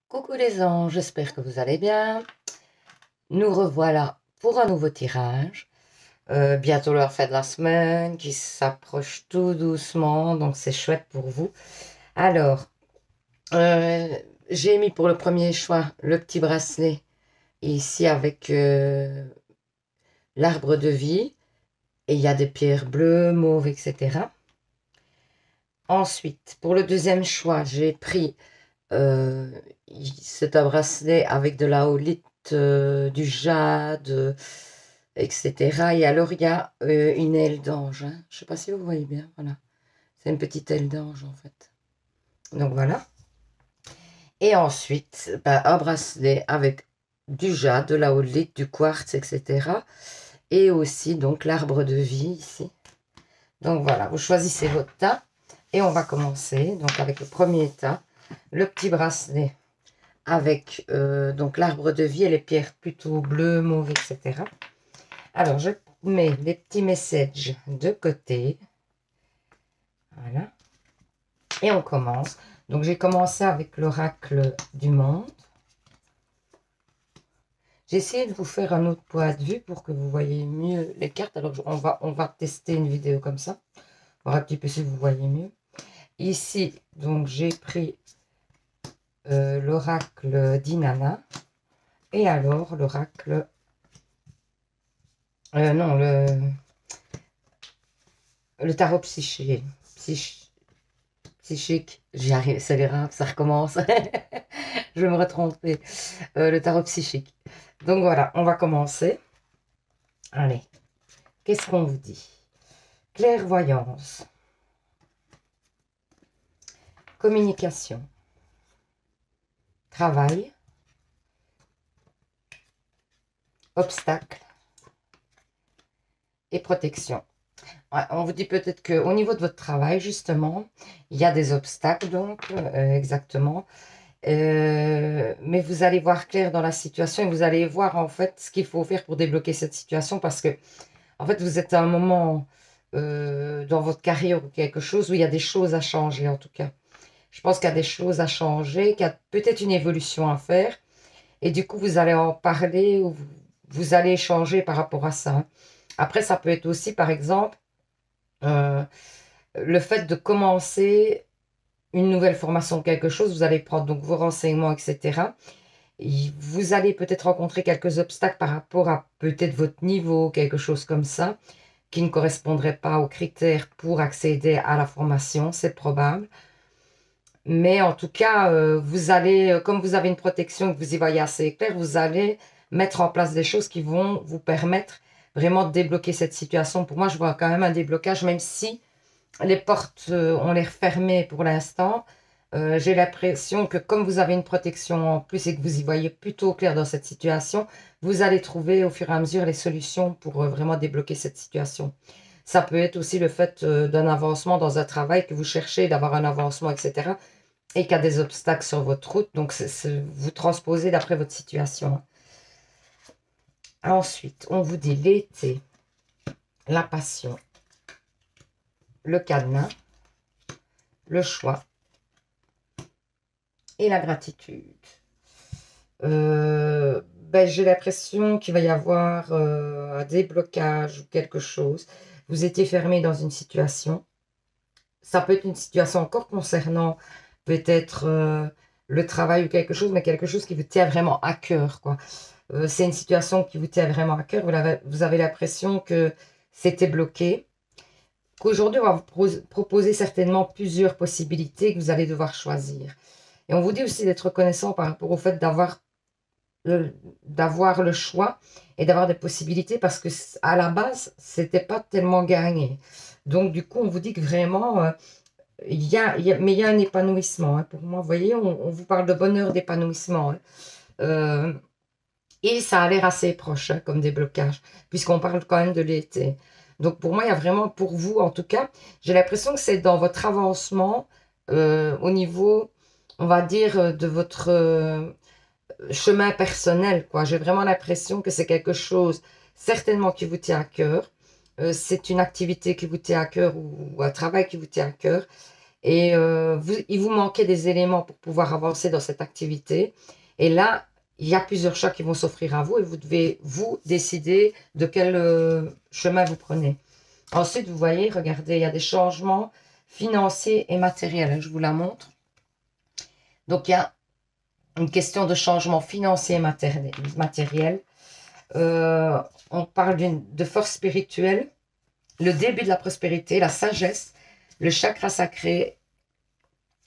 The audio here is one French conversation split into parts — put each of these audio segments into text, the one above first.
Coucou les anges, j'espère que vous allez bien. Nous revoilà pour un nouveau tirage. Bientôt leur fin de la semaine qui s'approche tout doucement, donc c'est chouette pour vous. Alors, euh, j'ai mis pour le premier choix le petit bracelet ici avec l'arbre de vie. Et il y a des pierres bleues, mauves, etc. Ensuite, pour le deuxième choix, j'ai pris euh, c'est un bracelet avec de la holite, du jade, etc. Et alors, il y a une aile d'ange, hein. Je ne sais pas si vous voyez bien. Voilà. C'est une petite aile d'ange, en fait. Donc, voilà. Et ensuite, ben, un bracelet avec du jade, de la holite, du quartz, etc. Et aussi, donc, l'arbre de vie, ici. Donc, voilà. Vous choisissez votre tas. Et on va commencer, donc, avec le premier tas. Le petit bracelet avec donc l'arbre de vie et les pierres plutôt bleues, mauves, etc. Alors, je mets les petits messages de côté. Voilà. Et on commence. Donc, j'ai commencé avec l'oracle du monde. J'ai essayé de vous faire un autre point de vue pour que vous voyez mieux les cartes. Alors, on va tester une vidéo comme ça. Voir un petit peu si vous voyez mieux. Ici, donc, j'ai pris l'oracle d'Inanna. Et alors, l'oracle... non, le tarot psychique, j'y arrive, c'est les reins, ça recommence. Je vais me retromper. Le tarot psychique. Donc voilà, on va commencer. Allez, qu'est-ce qu'on vous dit? Clairvoyance. Communication. Travail. Obstacle. Et protection. Ouais, on vous dit peut-être qu'au niveau de votre travail, justement, il y a des obstacles, donc, exactement. Mais vous allez voir clair dans la situation et vous allez voir, en fait, ce qu'il faut faire pour débloquer cette situation parce que, en fait, vous êtes à un moment dans votre carrière ou quelque chose où il y a des choses à changer, en tout cas. Je pense qu'il y a des choses à changer, qu'il y a peut-être une évolution à faire. Et du coup, vous allez en parler ou vous allez échanger par rapport à ça. Après, ça peut être aussi, par exemple, euh, le fait de commencer une nouvelle formation, quelque chose, vous allez prendre donc vos renseignements, etc. Et vous allez peut-être rencontrer quelques obstacles par rapport à peut-être votre niveau, quelque chose comme ça, qui ne correspondrait pas aux critères pour accéder à la formation, c'est probable. Mais en tout cas, vous allez, comme vous avez une protection, que vous y voyez assez clair, vous allez mettre en place des choses qui vont vous permettre vraiment de débloquer cette situation. Pour moi, je vois quand même un déblocage, même si les portes ont l'air fermées pour l'instant. J'ai l'impression que comme vous avez une protection en plus et que vous y voyez plutôt clair dans cette situation, vous allez trouver au fur et à mesure les solutions pour vraiment débloquer cette situation. Ça peut être aussi le fait d'un avancement dans un travail que vous cherchez, d'avoir un avancement, etc. Et qu'il y a des obstacles sur votre route. Donc, vous transposez d'après votre situation. Ensuite, on vous dit l'été, la passion, le cadenas, le choix et la gratitude. Ben, j'ai l'impression qu'il va y avoir un déblocage ou quelque chose. Vous étiez fermé dans une situation. Ça peut être une situation encore concernant peut-être le travail ou quelque chose, mais quelque chose qui vous tient vraiment à cœur, quoi. C'est une situation qui vous tient vraiment à cœur. Vous avez l'impression que c'était bloqué. Qu'aujourd'hui, on va vous proposer certainement plusieurs possibilités que vous allez devoir choisir. Et on vous dit aussi d'être reconnaissant par rapport au fait d'avoir le choix et d'avoir des possibilités parce que à la base, c'était pas tellement gagné. Donc, du coup, on vous dit que vraiment, mais il y a un épanouissement, hein. Pour moi, vous voyez, on vous parle de bonheur, d'épanouissement, hein. Et ça a l'air assez proche, hein, comme déblocage, puisqu'on parle quand même de l'été. Donc, pour moi, il y a vraiment, pour vous, en tout cas, j'ai l'impression que c'est dans votre avancement au niveau, on va dire, de votre chemin personnel, quoi. J'ai vraiment l'impression que c'est quelque chose, certainement, qui vous tient à cœur. C'est une activité qui vous tient à cœur ou un travail qui vous tient à cœur. Et il vous manquait des éléments pour pouvoir avancer dans cette activité. Et là, il y a plusieurs choix qui vont s'offrir à vous et vous devez vous décider de quel chemin vous prenez. Ensuite, vous voyez, regardez, il y a des changements financiers et matériels. Je vous la montre. Donc, il y a une question de changement financier et matériel. On parle de force spirituelle, le début de la prospérité, la sagesse, le chakra sacré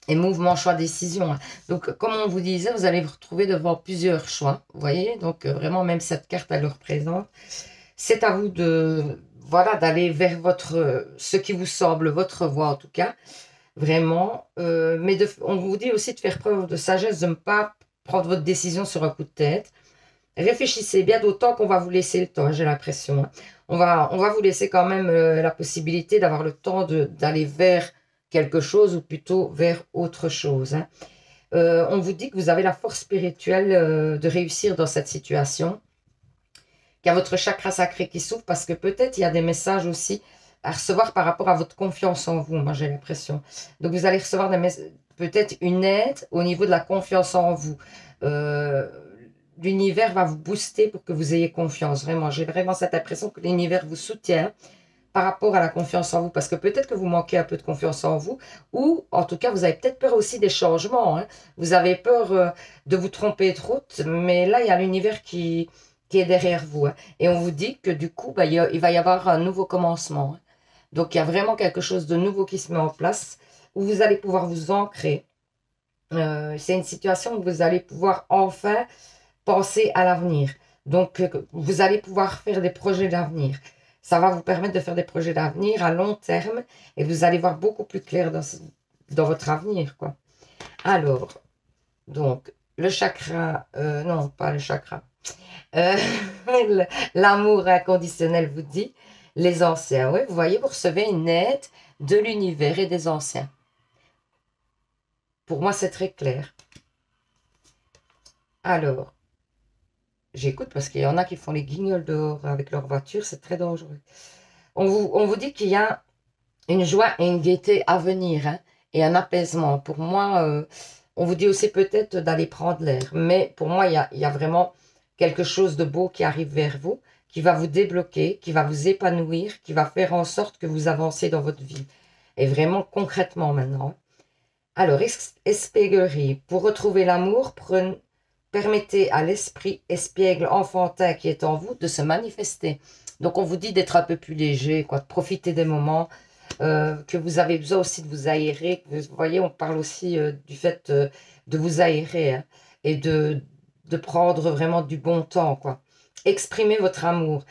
et mouvement, choix, décision. Donc, comme on vous disait, vous allez vous retrouver devant plusieurs choix. Vous voyez, donc vraiment, même cette carte, elle le représente. C'est à vous de, voilà, d'aller vers ce qui vous semble, votre voie en tout cas, vraiment. Mais on vous dit aussi de faire preuve de sagesse, de ne pas prendre votre décision sur un coup de tête. Réfléchissez bien, d'autant qu'on va vous laisser le temps, j'ai l'impression. On va vous laisser quand même la possibilité d'avoir le temps d'aller vers quelque chose ou plutôt vers autre chose. On vous dit que vous avez la force spirituelle de réussir dans cette situation, qu'il y a votre chakra sacré qui s'ouvre parce que peut-être il y a des messages aussi à recevoir par rapport à votre confiance en vous, moi j'ai l'impression. Donc vous allez recevoir peut-être une aide au niveau de la confiance en vous. L'univers va vous booster pour que vous ayez confiance. Vraiment, j'ai vraiment cette impression que l'univers vous soutient par rapport à la confiance en vous. Parce que peut-être que vous manquez un peu de confiance en vous. Ou, en tout cas, vous avez peut-être peur aussi des changements. Vous avez peur de vous tromper de route. Mais là, il y a l'univers qui est derrière vous. Et on vous dit que du coup, il va y avoir un nouveau commencement. Donc, il y a vraiment quelque chose de nouveau qui se met en place où vous allez pouvoir vous ancrer. C'est une situation où vous allez pouvoir enfin penser à l'avenir. Donc, vous allez pouvoir faire des projets d'avenir. Ça va vous permettre de faire des projets d'avenir à long terme et vous allez voir beaucoup plus clair dans votre avenir, quoi. Alors, donc, le chakra, non, pas le chakra. Euh, L'amour inconditionnel vous dit, les anciens, oui, vous voyez, vous recevez une aide de l'univers et des anciens. Pour moi, c'est très clair. Alors, j'écoute parce qu'il y en a qui font les guignols dehors avec leur voiture, c'est très dangereux. On vous dit qu'il y a une joie et une gaieté à venir et un apaisement. Pour moi, on vous dit aussi peut-être d'aller prendre l'air. Mais pour moi, il y a vraiment quelque chose de beau qui arrive vers vous, qui va vous débloquer, qui va vous épanouir, qui va faire en sorte que vous avanciez dans votre vie. Et vraiment concrètement maintenant. Alors, espièglerie. Pour retrouver l'amour, permettez à l'esprit espiègle enfantin qui est en vous de se manifester. Donc, on vous dit d'être un peu plus léger, quoi, de profiter des moments, que vous avez besoin aussi de vous aérer. Vous voyez, on parle aussi du fait de vous aérer et de prendre vraiment du bon temps, quoi. Exprimez votre amour.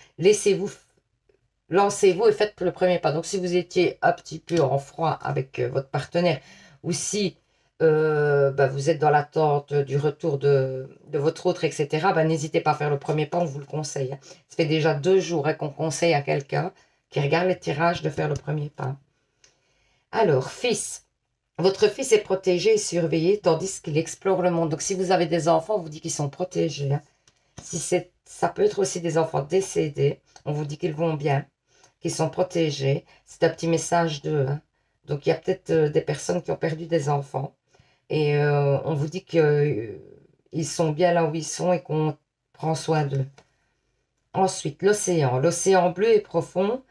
Lancez-vous et faites le premier pas. Donc, si vous étiez un petit peu en froid avec votre partenaire ou si vous êtes dans l'attente du retour de votre autre, etc., n'hésitez pas à faire le premier pas, on vous le conseille. Ça fait déjà 2 jours qu'on conseille à quelqu'un qui regarde les tirages de faire le premier pas. Alors, fils. Votre fils est protégé et surveillé tandis qu'il explore le monde. Donc, si vous avez des enfants, on vous dit qu'ils sont protégés. Ça peut être aussi des enfants décédés. On vous dit qu'ils vont bien, qu'ils sont protégés. C'est un petit message d'eux. Donc, il y a peut-être des personnes qui ont perdu des enfants. Et on vous dit qu'ils sont bien là où ils sont et qu'on prend soin d'eux. Ensuite, l'océan. L'océan bleu et profond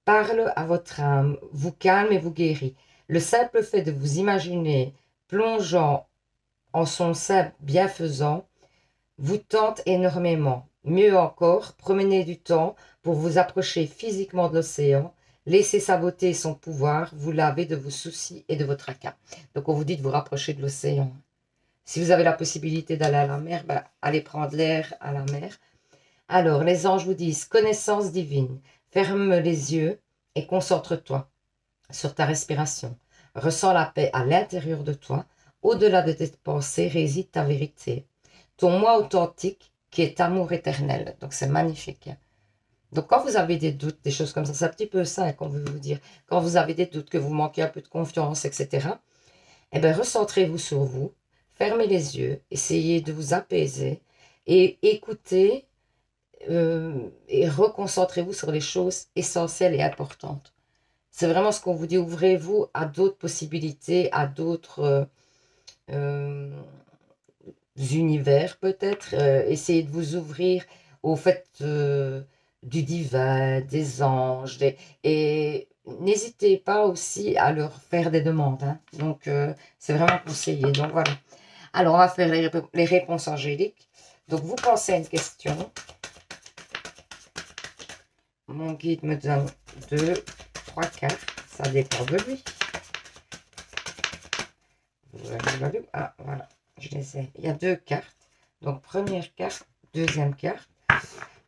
parle à votre âme, vous calme et vous guérit. Le simple fait de vous imaginer plongeant en son sein bienfaisant vous tente énormément. Mieux encore, prenez du temps pour vous approcher physiquement de l'océan. Laissez sa beauté et son pouvoir vous laver de vos soucis et de vos tracas. Donc on vous dit de vous rapprocher de l'océan. Si vous avez la possibilité d'aller à la mer, allez prendre l'air à la mer. Alors les anges vous disent connaissance divine. Ferme les yeux et concentre-toi sur ta respiration. Ressens la paix à l'intérieur de toi. Au-delà de tes pensées réside ta vérité. Ton moi authentique qui est amour éternel. Donc c'est magnifique. Donc quand vous avez des doutes, des choses comme ça, c'est un petit peu ça qu'on veut vous dire. Quand vous avez des doutes, que vous manquez un peu de confiance, etc., recentrez-vous sur vous, fermez les yeux, essayez de vous apaiser et écoutez et reconcentrez-vous sur les choses essentielles et importantes. c'est vraiment ce qu'on vous dit, ouvrez-vous à d'autres possibilités, à d'autres univers peut-être, essayez de vous ouvrir au fait du divin, des anges, et n'hésitez pas aussi à leur faire des demandes, hein. Donc c'est vraiment conseillé. Donc voilà. Alors on va faire les réponses angéliques. Donc vous pensez à une question. Mon guide me donne 2, 3 cartes. Ça dépend de lui. Ah, voilà. Je les ai. Il y a 2 cartes. Donc, première carte, deuxième carte.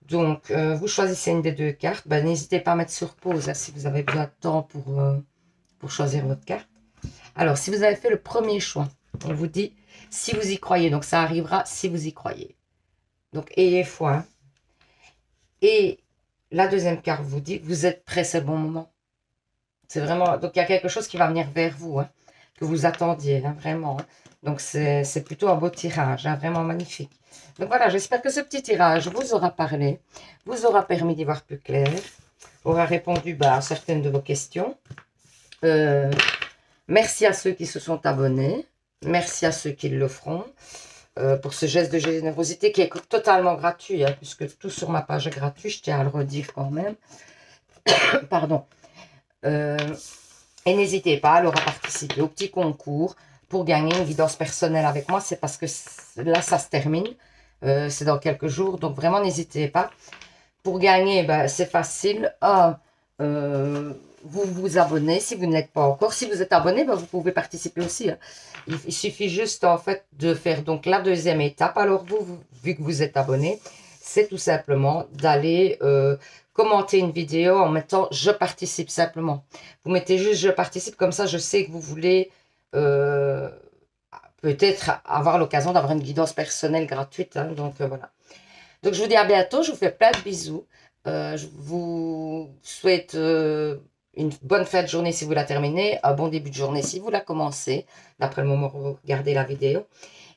Donc, vous choisissez une des 2 cartes. Ben, n'hésitez pas à mettre sur pause hein, si vous avez besoin de temps pour choisir votre carte. Alors, si vous avez fait le premier choix, on vous dit si vous y croyez. Donc, ça arrivera si vous y croyez. Donc, ayez foi. Hein. Et la deuxième carte vous dit vous êtes prêt, c'est le bon moment. C'est vraiment... Donc, il y a quelque chose qui va venir vers vous, hein, que vous attendiez, hein, vraiment. Hein. Donc, c'est plutôt un beau tirage, hein, vraiment magnifique. Donc, voilà, j'espère que ce petit tirage vous aura parlé, vous aura permis d'y voir plus clair, aura répondu à certaines de vos questions. Merci à ceux qui se sont abonnés. Merci à ceux qui le feront pour ce geste de générosité qui est totalement gratuit, hein, puisque tout sur ma page est gratuit, je tiens à le redire quand même. Pardon. Et n'hésitez pas alors à participer au petit concours pour gagner une guidance personnelle avec moi. C'est parce que là, ça se termine. C'est dans quelques jours. Donc, vraiment, n'hésitez pas. Pour gagner, c'est facile. Vous vous abonnez si vous n'êtes pas encore. Si vous êtes abonné, vous pouvez participer aussi. Hein. Il suffit juste, en fait, de faire donc la deuxième étape. Alors, vu que vous êtes abonné, c'est tout simplement d'aller commenter une vidéo en mettant « Je participe » simplement. Vous mettez juste « Je participe », comme ça, je sais que vous voulez peut-être avoir l'occasion d'avoir une guidance personnelle gratuite. Hein, donc, voilà. Donc, je vous dis à bientôt. Je vous fais plein de bisous. Je vous souhaite une bonne fin de journée si vous la terminez, un bon début de journée si vous la commencez, d'après le moment où vous regardez la vidéo.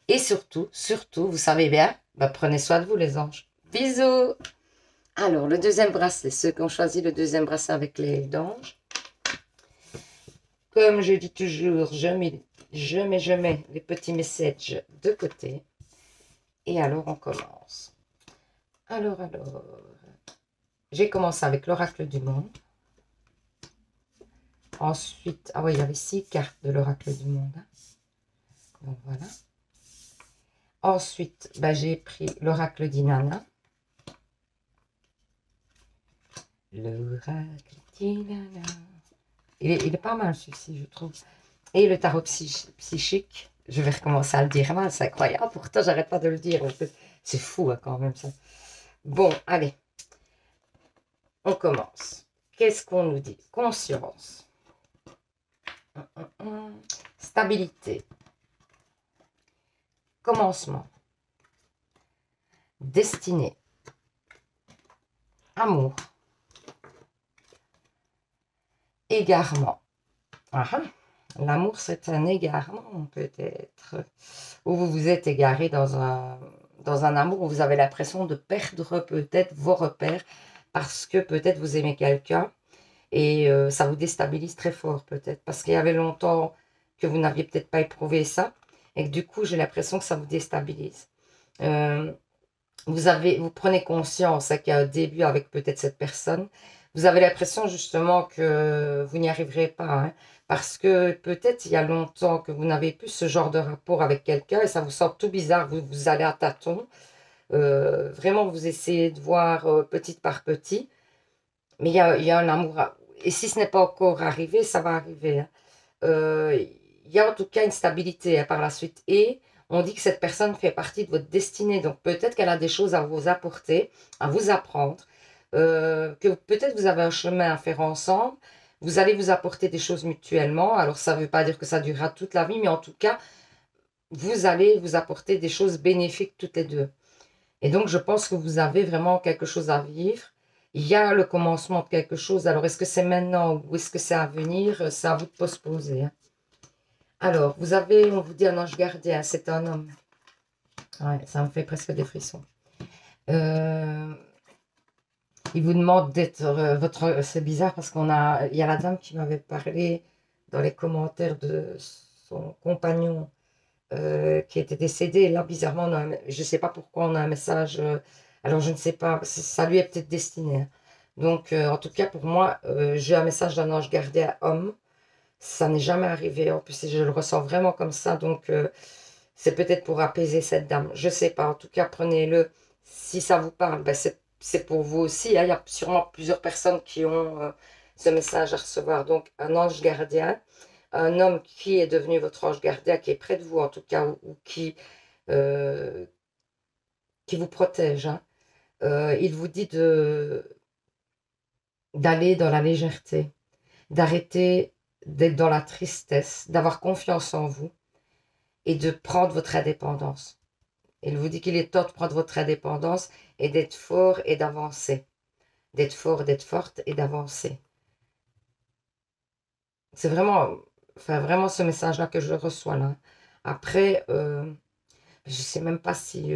Et surtout, vous savez bien, prenez soin de vous les anges. Bisous! Alors, le deuxième bracelet, ceux qui ont choisi le deuxième bracelet avec les d'ange. Comme je dis toujours, je mets les petits messages de côté. Et alors, on commence. Alors, j'ai commencé avec l'oracle du monde. Ensuite, ah oui, il y avait 6 cartes de l'oracle du monde. Donc, voilà. Ensuite, j'ai pris l'oracle d'Inanna. L'oracle d'Inanna. Il est pas mal celui-ci, je trouve. Et le tarot psychique. Je vais recommencer à le dire. C'est incroyable. Pourtant, j'arrête pas de le dire. C'est fou hein, quand même ça. Bon, allez. On commence. Qu'est-ce qu'on nous dit? Conscience. Stabilité. Commencement. Destinée. Amour. Égarement. L'amour, c'est un égarement, peut-être. Ou vous vous êtes égaré dans un amour où vous avez l'impression de perdre peut-être vos repères parce que peut-être vous aimez quelqu'un et ça vous déstabilise très fort peut-être parce qu'il y avait longtemps que vous n'aviez peut-être pas éprouvé ça et que du coup, j'ai l'impression que ça vous déstabilise. Vous prenez conscience qu'il y a un début avec peut-être cette personne. Vous avez l'impression justement que vous n'y arriverez pas. Hein, parce que peut-être il y a longtemps que vous n'avez plus ce genre de rapport avec quelqu'un et ça vous semble tout bizarre. Vous allez à tâtons. Vraiment, vous essayez de voir petit par petit. Mais il y a un amour. Et si ce n'est pas encore arrivé, ça va arriver. Hein. Il y a en tout cas une stabilité hein, par la suite. Et on dit que cette personne fait partie de votre destinée. Donc peut-être qu'elle a des choses à vous apporter, à vous apprendre. Que peut-être vous avez un chemin à faire ensemble. Vous allez vous apporter des choses mutuellement. Alors ça ne veut pas dire que ça durera toute la vie. Mais en tout cas, vous allez vous apporter des choses bénéfiques toutes les deux. Et donc je pense que vous avez vraiment quelque chose à vivre. Il y a le commencement de quelque chose. Alors, est-ce que c'est maintenant ou est-ce que c'est à venir? C'est à vous de poser. Hein. Alors, on vous dit un ange gardien, c'est un homme. Ouais, ça me fait presque des frissons. Il vous demande d'être votre... C'est bizarre parce il y a la dame qui m'avait parlé dans les commentaires de son compagnon qui était décédé. Et là, bizarrement, je ne sais pas pourquoi on a un message. Alors, je ne sais pas, ça lui est peut-être destiné, hein. Donc, en tout cas, pour moi, j'ai un message d'un ange gardien homme. Ça n'est jamais arrivé. En plus, je le ressens vraiment comme ça. Donc, c'est peut-être pour apaiser cette dame. Je ne sais pas. En tout cas, prenez-le. Si ça vous parle, ben c'est pour vous aussi, hein. Il y a sûrement plusieurs personnes qui ont ce message à recevoir. Donc, un ange gardien, un homme qui est devenu votre ange gardien, qui est près de vous en tout cas, ou euh, qui vous protège, hein. Il vous dit d'aller dans la légèreté, d'arrêter d'être dans la tristesse, d'avoir confiance en vous et de prendre votre indépendance. Il vous dit qu'il est temps de prendre votre indépendance et d'être fort et d'avancer. D'être fort, d'être forte et d'avancer. C'est vraiment, enfin, vraiment ce message-là que je reçois là. Après, je ne sais même pas si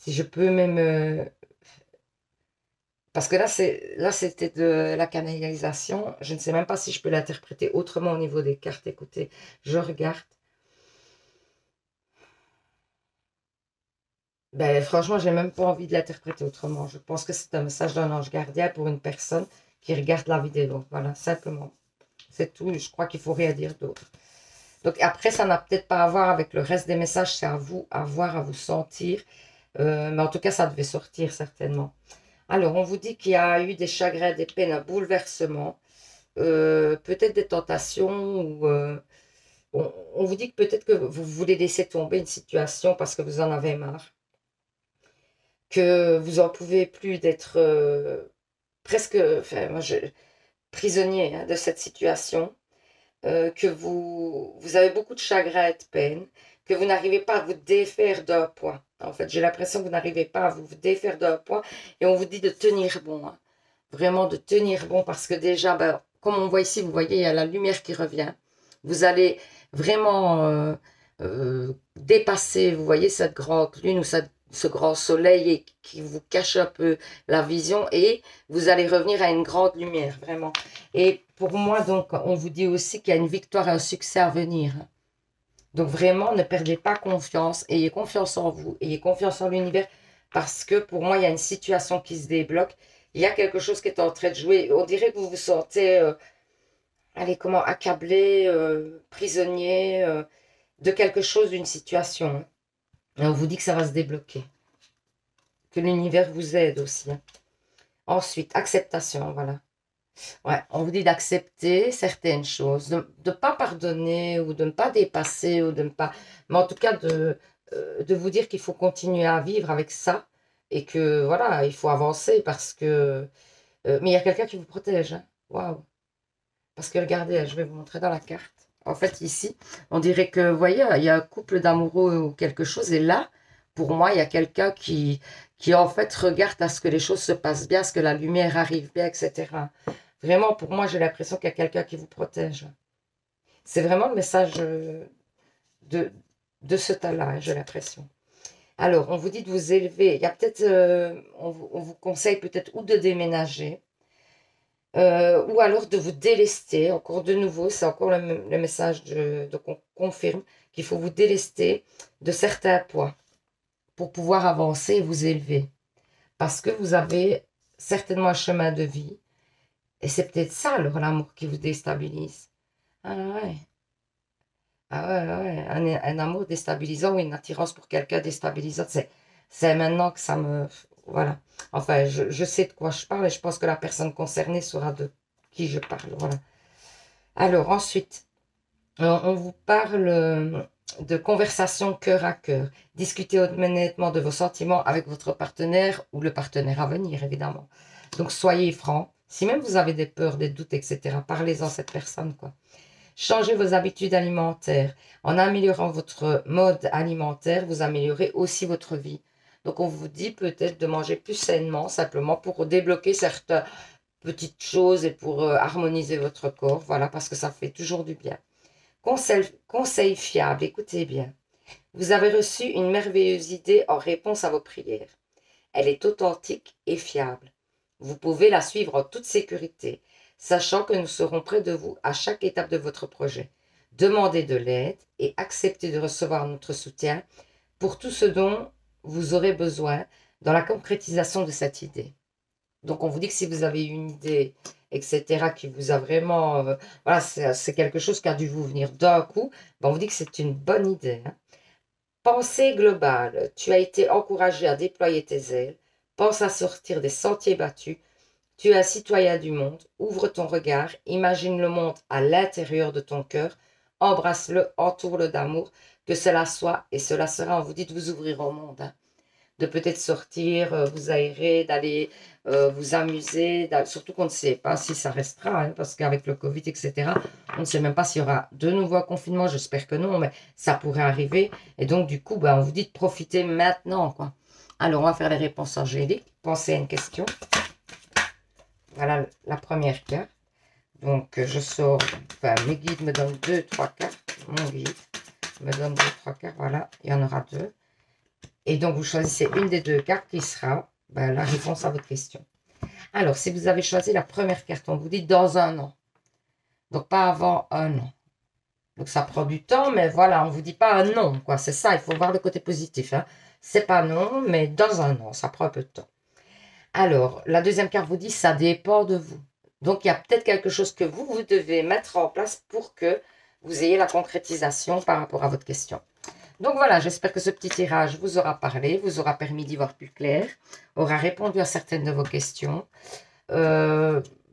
je peux même... parce que là, c'était de la canalisation. Je ne sais même pas si je peux l'interpréter autrement au niveau des cartes. Écoutez, je regarde. Ben, franchement, j'ai même pas envie de l'interpréter autrement. Je pense que c'est un message d'un ange gardien pour une personne qui regarde la vidéo. Voilà, simplement. C'est tout. Je crois qu'il faut rien dire d'autre. Donc après, ça n'a peut-être pas à voir avec le reste des messages. C'est à vous à voir, à vous sentir. Mais en tout cas, ça devait sortir certainement. Alors, on vous dit qu'il y a eu des chagrins, des peines, un bouleversement. Peut-être des tentations ou on vous dit que peut-être que vous voulez laisser tomber une situation parce que vous en avez marre, que vous en pouvez plus d'être presque, enfin, prisonnier, hein, de cette situation, que vous avez beaucoup de chagrin et de peine, que vous n'arrivez pas à vous défaire d'un point. En fait, j'ai l'impression que vous n'arrivez pas à vous défaire d'un point et on vous dit de tenir bon, hein. Vraiment de tenir bon parce que déjà, ben, comme on voit ici, vous voyez, il y a la lumière qui revient. Vous allez vraiment dépasser, vous voyez, cette grande lune ou ce grand soleil qui vous cache un peu la vision et vous allez revenir à une grande lumière, vraiment. Et pour moi, donc, on vous dit aussi qu'il y a une victoire et un succès à venir. Donc vraiment, ne perdez pas confiance, ayez confiance en vous, ayez confiance en l'univers, parce que pour moi, il y a une situation qui se débloque, il y a quelque chose qui est en train de jouer. On dirait que vous vous sentez, allez, comment, accablé, prisonnier de quelque chose, d'une situation. Et on vous dit que ça va se débloquer, que l'univers vous aide aussi, hein. Ensuite, acceptation, voilà. Ouais, on vous dit d'accepter certaines choses, de ne pas pardonner ou de ne pas dépasser ou de ne pas... Mais en tout cas, de vous dire qu'il faut continuer à vivre avec ça et que voilà, il faut avancer parce que... mais il y a quelqu'un qui vous protège, hein. Waouh! Parce que regardez, je vais vous montrer dans la carte. En fait, ici, on dirait que, vous voyez, il y a un couple d'amoureux ou quelque chose et là, pour moi, il y a quelqu'un qui en fait regarde à ce que les choses se passent bien, à ce que la lumière arrive bien, etc. Vraiment, pour moi, j'ai l'impression qu'il y a quelqu'un qui vous protège. C'est vraiment le message de, de ce tas-là, hein, j'ai l'impression. Alors, on vous dit de vous élever. Il y a peut-être, on vous conseille peut-être ou de déménager, ou alors de vous délester. Encore de nouveau, c'est encore le message donc on confirme qu'il faut vous délester de certains poids pour pouvoir avancer et vous élever. Parce que vous avez certainement un chemin de vie. Et c'est peut-être ça, l'amour qui vous déstabilise. Ah ouais. Ah ouais, ouais. Un amour déstabilisant ou une attirance pour quelqu'un déstabilisant, c'est maintenant que ça me... Voilà. Enfin, je sais de quoi je parle et je pense que la personne concernée saura de qui je parle. Voilà. Alors, ensuite, on vous parle de conversation cœur à cœur. Discutez honnêtement de vos sentiments avec votre partenaire ou le partenaire à venir, évidemment. Donc, soyez franc. Si même vous avez des peurs, des doutes, etc., parlez-en à cette personne, quoi. Changez vos habitudes alimentaires. En améliorant votre mode alimentaire, vous améliorez aussi votre vie. Donc, on vous dit peut-être de manger plus sainement, simplement pour débloquer certaines petites choses et pour harmoniser votre corps. Voilà, parce que ça fait toujours du bien. Conseil fiable, écoutez bien. Vous avez reçu une merveilleuse idée en réponse à vos prières. Elle est authentique et fiable. Vous pouvez la suivre en toute sécurité, sachant que nous serons près de vous à chaque étape de votre projet. Demandez de l'aide et acceptez de recevoir notre soutien pour tout ce dont vous aurez besoin dans la concrétisation de cette idée. Donc, on vous dit que si vous avez une idée, etc., qui vous a vraiment... voilà, c'est quelque chose qui a dû vous venir d'un coup, ben, on vous dit que c'est une bonne idée. Hein. Pensée globale. Tu as été encouragé à déployer tes ailes. Pense à sortir des sentiers battus. Tu es un citoyen du monde. Ouvre ton regard. Imagine le monde à l'intérieur de ton cœur. Embrasse-le, entoure-le d'amour. Que cela soit et cela sera. On vous dit de vous ouvrir au monde. Hein. De peut-être sortir, vous aérer, d'aller vous amuser, surtout qu'on ne sait pas si ça restera, hein, parce qu'avec le Covid, etc., on ne sait même pas s'il y aura de nouveau un confinement, j'espère que non, mais ça pourrait arriver, et donc du coup, ben, on vous dit de profiter maintenant, quoi. Alors, on va faire les réponses angéliques, pensez à une question. Voilà la première carte, donc je sors, enfin, mes guides me donnent 2, 3 cartes, mon guide me donne 2, 3 cartes, voilà, il y en aura 2. Et donc, vous choisissez une des 2 cartes qui sera ben, la réponse à votre question. Alors, si vous avez choisi la première carte, on vous dit dans un an. Donc, pas avant un an. Donc, ça prend du temps, mais voilà, on ne vous dit pas un non, quoi. C'est ça, il faut voir le côté positif. Hein. C'est pas non, mais dans un an, ça prend un peu de temps. Alors, la deuxième carte vous dit, ça dépend de vous. Donc, il y a peut-être quelque chose que vous devez mettre en place pour que vous ayez la concrétisation par rapport à votre question. Donc voilà, j'espère que ce petit tirage vous aura parlé, vous aura permis d'y voir plus clair, aura répondu à certaines de vos questions.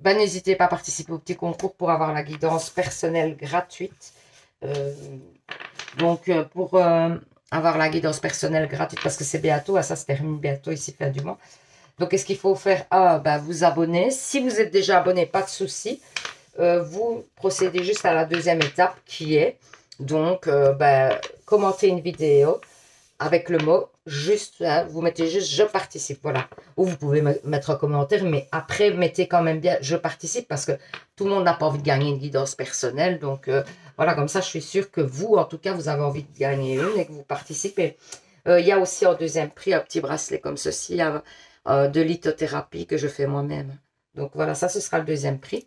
N'hésitez pas à participer au petit concours pour avoir la guidance personnelle gratuite. Pour avoir la guidance personnelle gratuite, parce que c'est bientôt, ça se termine bientôt ici fin du mois. Donc, qu'est-ce qu'il faut faire? Vous abonner. Si vous êtes déjà abonné, pas de souci. Vous procédez juste à la deuxième étape qui est donc commenter une vidéo avec le mot juste, hein, vous mettez juste je participe, voilà. Ou vous pouvez mettre un commentaire, mais après mettez quand même bien je participe parce que tout le monde n'a pas envie de gagner une guidance personnelle. Donc voilà, comme ça je suis sûre que vous, en tout cas, vous avez envie de gagner une et que vous participez. Il y a aussi en deuxième prix un petit bracelet comme ceci de lithothérapie que je fais moi-même. Donc voilà, ça ce sera le deuxième prix.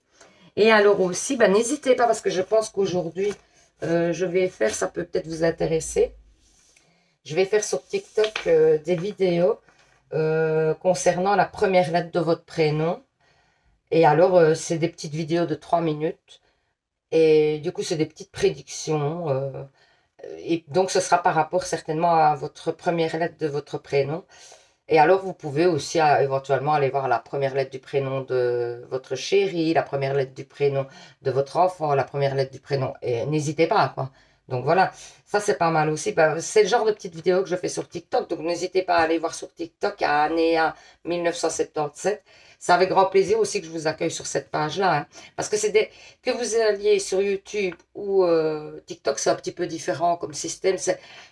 Et alors aussi, n'hésitez pas parce que je pense qu'aujourd'hui, je vais faire, ça peut peut-être vous intéresser. Je vais faire sur TikTok des vidéos concernant la première lettre de votre prénom. Et alors, c'est des petites vidéos de 3 minutes. Et du coup, c'est des petites prédictions. Et donc, ce sera par rapport certainement à votre première lettre de votre prénom. Et alors, vous pouvez aussi éventuellement aller voir la première lettre du prénom de votre chéri, la première lettre du prénom de votre enfant, la première lettre du prénom. Et n'hésitez pas, quoi. Donc voilà, ça c'est pas mal aussi. C'est le genre de petites vidéos que je fais sur TikTok. Donc n'hésitez pas à aller voir sur TikTok à Anéa 1977. C'est avec grand plaisir aussi que je vous accueille sur cette page-là. Hein. Parce que que vous alliez sur YouTube ou TikTok, c'est un petit peu différent comme système.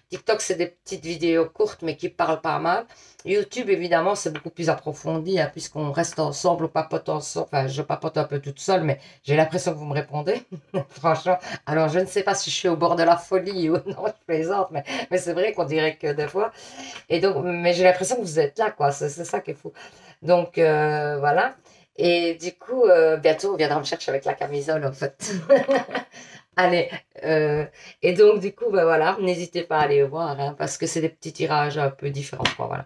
TikTok, c'est des petites vidéos courtes, mais qui parlent pas mal. YouTube, évidemment, c'est beaucoup plus approfondi, hein, puisqu'on reste ensemble, on papote ensemble. Enfin, je papote un peu toute seule, mais j'ai l'impression que vous me répondez. Franchement. Alors, je ne sais pas si je suis au bord de la folie ou non, je plaisante, mais c'est vrai qu'on dirait que des fois. Et donc, mais j'ai l'impression que vous êtes là, quoi. C'est ça qui est fou. Donc, voilà. Et du coup, bientôt, on viendra me chercher avec la camisole, en fait. Allez, et donc du coup, voilà, n'hésitez pas à aller voir, hein, parce que c'est des petits tirages un peu différents, quoi, voilà.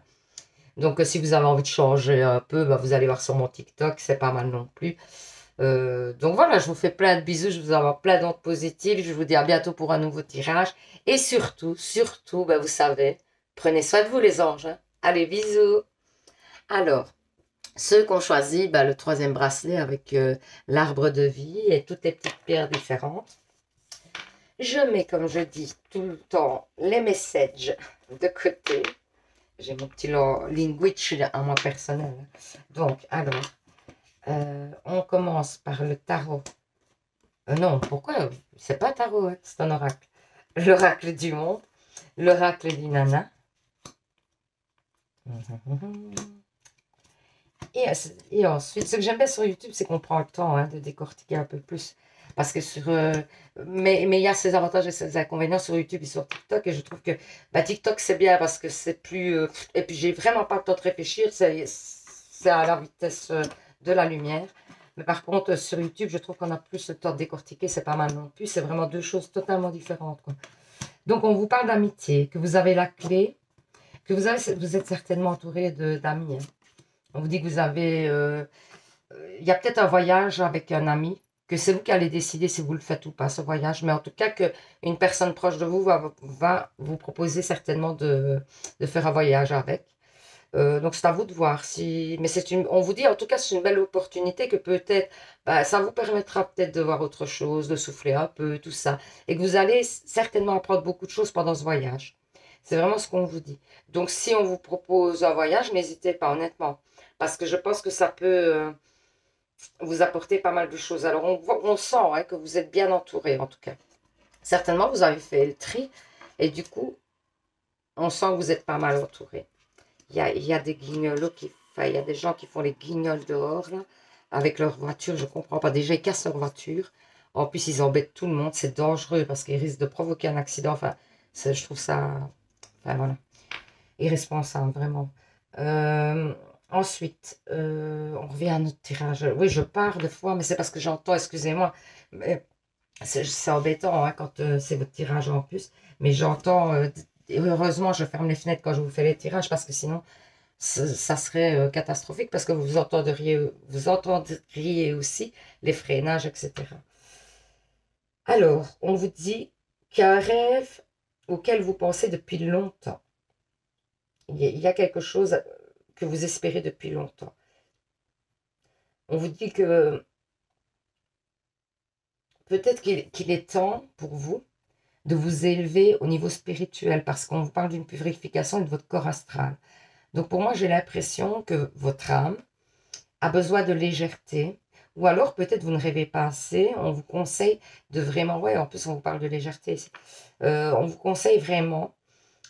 Donc si vous avez envie de changer un peu, vous allez voir sur mon TikTok, c'est pas mal non plus. Donc voilà, je vous fais plein de bisous, je vous envoie plein d'ondes positives, je vous dis à bientôt pour un nouveau tirage. Et surtout, vous savez, prenez soin de vous les anges. Hein. Allez, bisous. Alors, ceux qui ont choisi le troisième bracelet avec l'arbre de vie et toutes les petites pierres différentes. Je mets, comme je dis tout le temps, les messages de côté. J'ai mon petit language à moi personnel. Donc, alors, on commence par le tarot. Non, pourquoi? C'est pas un tarot, hein, c'est un oracle. L'oracle du monde, l'oracle du nana. Et ensuite, ce que j'aime bien sur YouTube, c'est qu'on prend le temps de décortiquer un peu plus. Parce que mais il y a ses avantages et ses inconvénients sur YouTube et sur TikTok. Et je trouve que bah, TikTok, c'est bien parce que c'est plus... et puis, j'ai vraiment pas le temps de réfléchir. C'est à la vitesse de la lumière. Mais par contre, sur YouTube, je trouve qu'on a plus le temps de décortiquer. C'est pas mal non plus. C'est vraiment deux choses totalement différentes, quoi. Donc, on vous parle d'amitié, que vous avez la clé, que vous êtes certainement entouré d'amis, hein. On vous dit que vous avez... il y a peut-être un voyage avec un ami, que c'est vous qui allez décider si vous le faites ou pas, ce voyage. Mais en tout cas, qu'une personne proche de vous va vous proposer certainement de faire un voyage avec. Donc, c'est à vous de voir. Mais on vous dit, en tout cas, c'est une belle opportunité que peut-être, bah, ça vous permettra peut-être de voir autre chose, de souffler un peu, tout ça. Et que vous allez certainement apprendre beaucoup de choses pendant ce voyage. C'est vraiment ce qu'on vous dit. Donc, si on vous propose un voyage, n'hésitez pas, honnêtement. Parce que je pense que ça peut vous apporter pas mal de choses. Alors, on sent hein, que vous êtes bien entouré, en tout cas. Certainement, vous avez fait le tri. Et du coup, on sent que vous êtes pas mal entouré. Il y a des guignols enfin, il y a des gens qui font les guignols dehors, là, avec leur voiture. Je comprends pas. Déjà, ils cassent leur voiture. En plus, ils embêtent tout le monde. C'est dangereux parce qu'ils risquent de provoquer un accident. Enfin, je trouve ça... Enfin, voilà. Irresponsable, vraiment. Euh, Ensuite, on revient à notre tirage. Oui, je pars de fois, mais c'est parce que j'entends, excusez-moi, mais c'est embêtant hein, quand c'est votre tirage en plus. Mais j'entends, heureusement, je ferme les fenêtres quand je vous fais les tirages parce que sinon, ça serait catastrophique parce que vous entendriez aussi les freinages, etc. Alors, on vous dit qu'un rêve auquel vous pensez depuis longtemps. Il y a quelque chose que vous espérez depuis longtemps. On vous dit que peut-être qu'il est temps pour vous de vous élever au niveau spirituel parce qu'on vous parle d'une purification de votre corps astral. Donc pour moi, j'ai l'impression que votre âme a besoin de légèreté ou alors peut-être vous ne rêvez pas assez. On vous conseille de vraiment, ouais, en plus on vous parle de légèreté ici. On vous conseille vraiment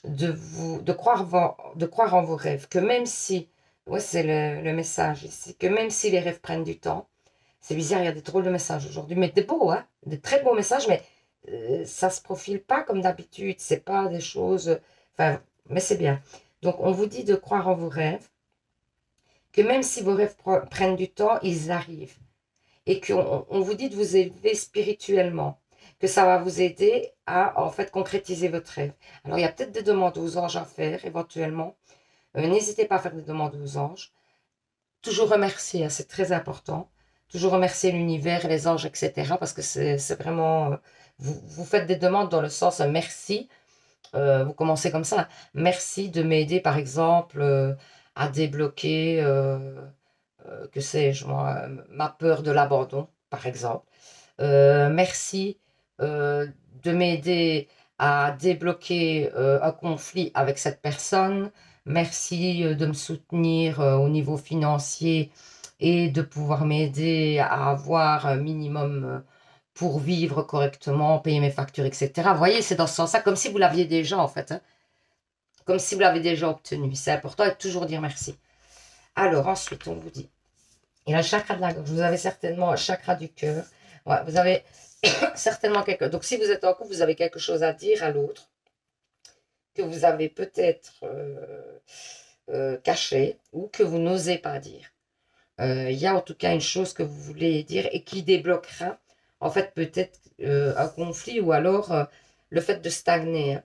de croire en vos rêves, que même si, ouais, c'est le message ici, que même si les rêves prennent du temps, c'est bizarre, il y a des drôles de messages aujourd'hui, mais des beaux, hein, des très beaux messages, mais ça se profile pas comme d'habitude, c'est pas des choses, enfin, mais c'est bien. Donc, on vous dit de croire en vos rêves, que même si vos rêves prennent du temps, ils arrivent, et qu'on vous dit de vous élever spirituellement, que ça va vous aider à, en fait, concrétiser votre rêve. Alors, il y a peut-être des demandes aux anges à faire, éventuellement. N'hésitez pas à faire des demandes aux anges. Toujours remercier, hein, c'est très important. Toujours remercier l'univers, les anges, etc. Parce que c'est vraiment... vous faites des demandes dans le sens merci. Vous commencez comme ça. Merci de m'aider, par exemple, à débloquer, que sais-je, moi, ma peur de l'abandon, par exemple. Merci euh, de m'aider à débloquer un conflit avec cette personne. Merci de me soutenir au niveau financier et de pouvoir m'aider à avoir un minimum pour vivre correctement, payer mes factures, etc. Vous voyez, c'est dans ce sens-là, comme si vous l'aviez déjà en fait, hein. Comme si vous l'avez déjà obtenu. C'est important de toujours dire merci. Alors ensuite, on vous dit, il y a le chakra de la gorge. Vous avez certainement un chakra du cœur. Ouais, vous avez certainement quelque... Donc, si vous êtes en couple, vous avez quelque chose à dire à l'autre que vous avez peut-être caché ou que vous n'osez pas dire. Il y a en tout cas une chose que vous voulez dire et qui débloquera en fait peut-être un conflit ou alors le fait de stagner, hein.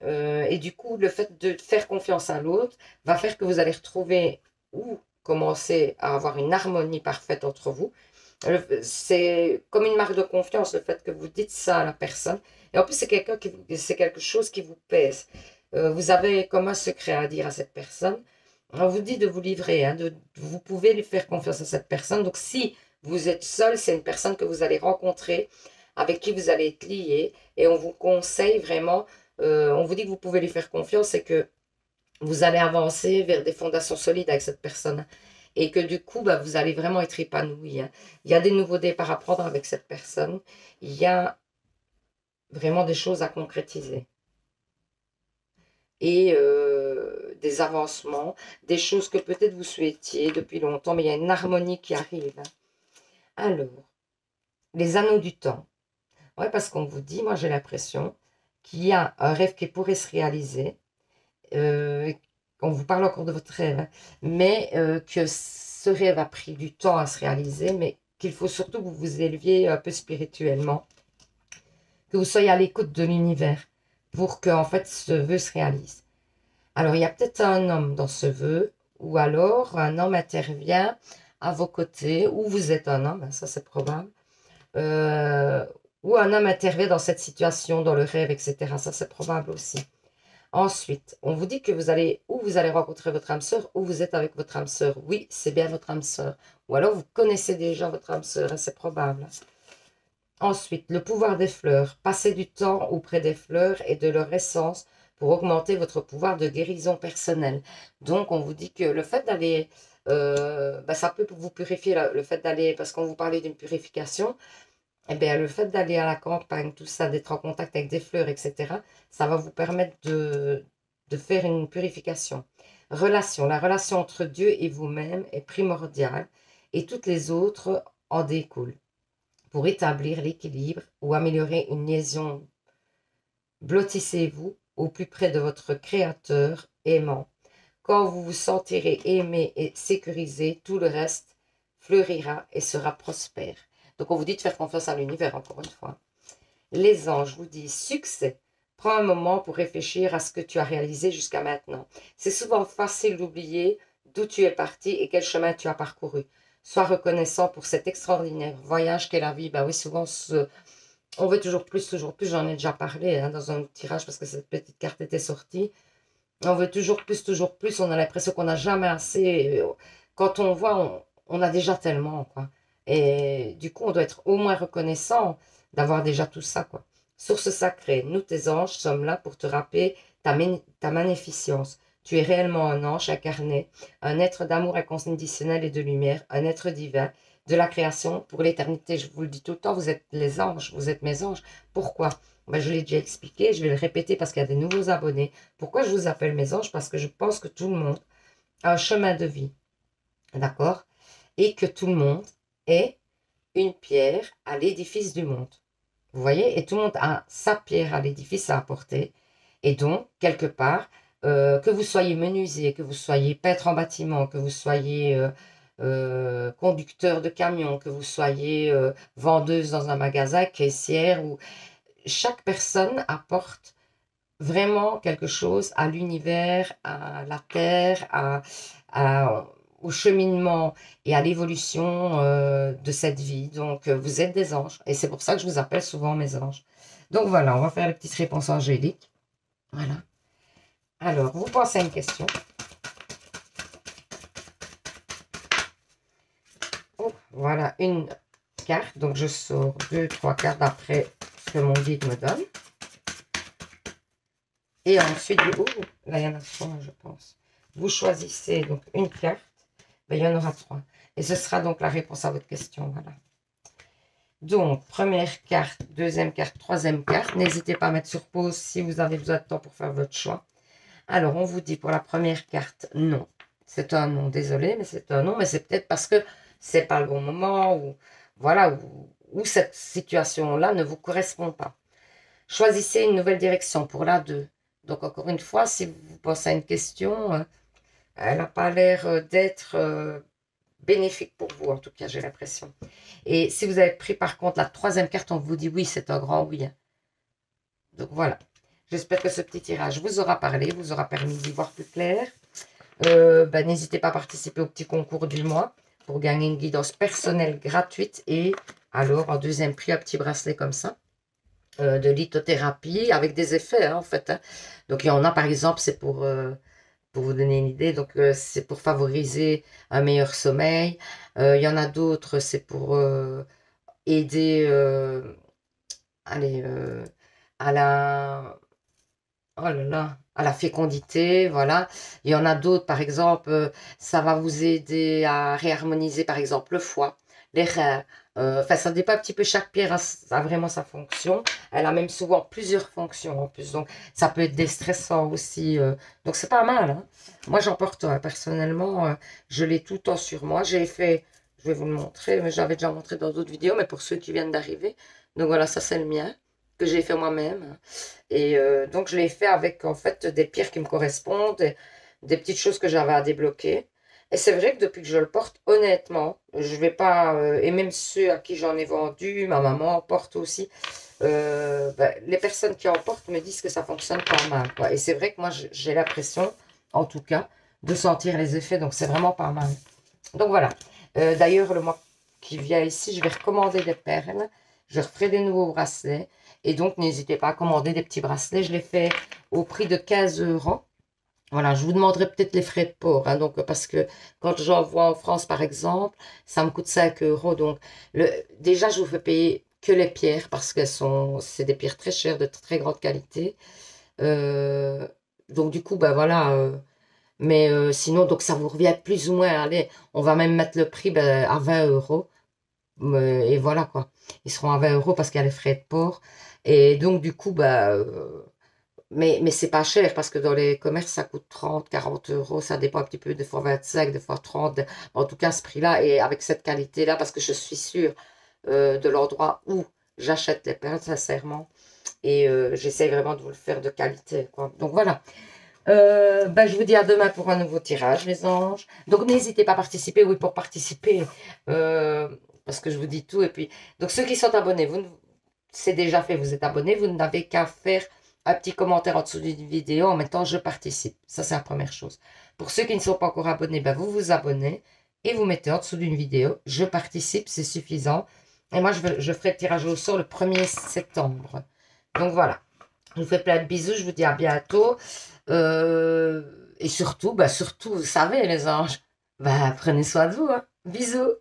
Et du coup, le fait de faire confiance à l'autre va faire que vous allez retrouver ou commencer à avoir une harmonie parfaite entre vous. C'est comme une marque de confiance, le fait que vous dites ça à la personne. Et en plus, c'est quelque chose qui vous pèse. Vous avez comme un secret à dire à cette personne. On vous dit de vous livrer, hein, vous pouvez lui faire confiance à cette personne. Donc, si vous êtes seul, c'est une personne que vous allez rencontrer, avec qui vous allez être lié. Et on vous conseille vraiment, on vous dit que vous pouvez lui faire confiance et que vous allez avancer vers des fondations solides avec cette personne. Et que du coup, bah, vous allez vraiment être épanoui, hein. Il y a des nouveaux départs à prendre avec cette personne. Il y a vraiment des choses à concrétiser. Et des avancements, des choses que peut-être vous souhaitiez depuis longtemps, mais il y a une harmonie qui arrive, hein. Alors, les anneaux du temps. Ouais, parce qu'on vous dit, moi j'ai l'impression qu'il y a un rêve qui pourrait se réaliser. On vous parle encore de votre rêve, hein, mais que ce rêve a pris du temps à se réaliser, mais qu'il faut surtout que vous vous éleviez un peu spirituellement, que vous soyez à l'écoute de l'univers pour que en fait ce vœu se réalise. Alors il y a peut-être un homme dans ce vœu, ou alors un homme intervient à vos côtés, ou vous êtes un homme, hein, ça c'est probable, euh, ou un homme intervient dans cette situation, dans le rêve, etc. Ça c'est probable aussi. Ensuite, on vous dit que vous allez rencontrer votre âme sœur, ou vous êtes avec votre âme sœur. Oui, c'est bien votre âme sœur. Ou alors vous connaissez déjà votre âme sœur, hein, c'est probable. Ensuite, le pouvoir des fleurs. Passez du temps auprès des fleurs et de leur essence pour augmenter votre pouvoir de guérison personnelle. Donc, on vous dit que le fait d'aller, ça peut vous purifier, le fait d'aller, parce qu'on vous parlait d'une purification, eh bien, le fait d'aller à la campagne, tout ça, d'être en contact avec des fleurs, etc., ça va vous permettre de faire une purification. Relation. La relation entre Dieu et vous-même est primordiale et toutes les autres en découlent. Pour établir l'équilibre ou améliorer une liaison, blottissez-vous au plus près de votre Créateur aimant. Quand vous vous sentirez aimé et sécurisé, tout le reste fleurira et sera prospère. Donc on vous dit de faire confiance à l'univers, encore une fois. Les anges vous disent succès. Prends un moment pour réfléchir à ce que tu as réalisé jusqu'à maintenant. C'est souvent facile d'oublier d'où tu es parti et quel chemin tu as parcouru. Sois reconnaissant pour cet extraordinaire voyage qu'est la vie. Ben oui, souvent, on veut toujours plus, toujours plus. J'en ai déjà parlé hein, dans un tirage parce que cette petite carte était sortie. On veut toujours plus, toujours plus. On a l'impression qu'on n'a jamais assez. Quand on voit, on a déjà tellement, quoi. Et du coup, on doit être au moins reconnaissant d'avoir déjà tout ça, quoi. Source sacrée, nous, tes anges, sommes là pour te rappeler ta magnificence. Tu es réellement un ange incarné, un être d'amour inconditionnel et de lumière, un être divin, de la création pour l'éternité. Je vous le dis tout le temps, vous êtes les anges, vous êtes mes anges. Pourquoi? Ben, je l'ai déjà expliqué, je vais le répéter parce qu'il y a des nouveaux abonnés. Pourquoi je vous appelle mes anges? Parce que je pense que tout le monde a un chemin de vie, d'accord? Et que tout le monde est une pierre à l'édifice du monde. Vous voyez? Et tout le monde a sa pierre à l'édifice à apporter. Et donc, quelque part, que vous soyez menuisier, que vous soyez peintre en bâtiment, que vous soyez conducteur de camion, que vous soyez vendeuse dans un magasin, caissière, ou chaque personne apporte vraiment quelque chose à l'univers, à la terre, au cheminement et à l'évolution de cette vie. Donc, vous êtes des anges. Et c'est pour ça que je vous appelle souvent mes anges. Donc, voilà, on va faire les petites réponses angéliques. Voilà. Alors, vous pensez à une question. Oh, voilà, une carte. Donc, je sors 2, 3 cartes d'après ce que mon guide me donne. Et ensuite, là, il y en a 3, je pense. Vous choisissez donc une carte. Ben, il y en aura 3. Et ce sera donc la réponse à votre question. Voilà. Donc, première carte, deuxième carte, troisième carte. N'hésitez pas à mettre sur pause si vous avez besoin de temps pour faire votre choix. Alors, on vous dit pour la première carte, non. C'est un non, désolé, mais c'est un non. Mais c'est peut-être parce que c'est pas le bon moment ou voilà, où cette situation-là ne vous correspond pas. Choisissez une nouvelle direction pour la 2. Donc, encore une fois, si vous pensez à une question, elle n'a pas l'air d'être bénéfique pour vous, en tout cas, j'ai l'impression. Et si vous avez pris, par contre, la troisième carte, on vous dit oui, c'est un grand oui. Donc, voilà. J'espère que ce petit tirage vous aura parlé, vous aura permis d'y voir plus clair. N'hésitez pas à participer au petit concours du mois pour gagner une guidance personnelle gratuite. Et alors, en deuxième prix, un petit bracelet comme ça. De lithothérapie avec des effets hein, en fait. Hein. Donc il y en a par exemple, c'est pour vous donner une idée, donc c'est pour favoriser un meilleur sommeil. Il y en a d'autres, c'est pour aider allez, à la oh là là, à la fécondité, voilà. Il y en a d'autres, par exemple, ça va vous aider à réharmoniser par exemple le foie, les reins. Enfin, ça dépend un petit peu, chaque pierre a vraiment sa fonction. Elle a même souvent plusieurs fonctions en plus. Donc, ça peut être déstressant aussi. Donc, c'est pas mal. Hein. Moi, j'en porte un. Personnellement, je l'ai tout le temps sur moi. Je vais vous le montrer, mais j'avais déjà montré dans d'autres vidéos, mais pour ceux qui viennent d'arriver. Donc voilà, ça c'est le mien, que j'ai fait moi-même. Et donc je l'ai fait avec en fait des pierres qui me correspondent, des petites choses que j'avais à débloquer. Et c'est vrai que depuis que je le porte, honnêtement, je vais pas, et même ceux à qui j'en ai vendu, ma maman en porte aussi, les personnes qui en portent me disent que ça fonctionne pas mal, quoi. Et c'est vrai que moi j'ai l'impression, en tout cas, de sentir les effets, donc c'est vraiment pas mal. Donc voilà. D'ailleurs, le mois qui vient ici, je vais recommander des perles. Je referai des nouveaux bracelets. Et donc, n'hésitez pas à commander des petits bracelets. Je les fais au prix de 15 €. Voilà, je vous demanderai peut-être les frais de port. Hein, donc, parce que quand j'envoie en France, par exemple, ça me coûte 5 €. Donc, déjà, je vous fais payer que les pierres parce c'est des pierres très chères, de très grande qualité. Euh, donc, du coup, ben voilà. Mais sinon, donc ça vous revient plus ou moins, allez, on va même mettre le prix à 20 €. Et voilà quoi. Ils seront à 20 € parce qu'il y a les frais de port. Et donc, du coup, mais c'est pas cher parce que dans les commerces, ça coûte 30, 40 €. Ça dépend un petit peu, des fois 25, des fois 30. En tout cas, ce prix-là, et avec cette qualité-là, parce que je suis sûre de l'endroit où j'achète les perles, sincèrement. Et j'essaye vraiment de vous le faire de qualité, quoi. Donc voilà. Je vous dis à demain pour un nouveau tirage, les anges. Donc, n'hésitez pas à participer. Oui, pour participer, euh, parce que je vous dis tout. Et puis, donc, ceux qui sont abonnés, c'est déjà fait, vous êtes abonnés. Vous n'avez qu'à faire un petit commentaire en dessous d'une vidéo en mettant je participe. Ça, c'est la première chose. Pour ceux qui ne sont pas encore abonnés, vous vous abonnez et vous mettez en dessous d'une vidéo je participe, c'est suffisant. Et moi, je ferai le tirage au sort le 1er septembre. Donc, voilà. Je vous fais plein de bisous, je vous dis à bientôt. Et surtout, surtout, vous savez, les anges, prenez soin de vous. Hein. Bisous.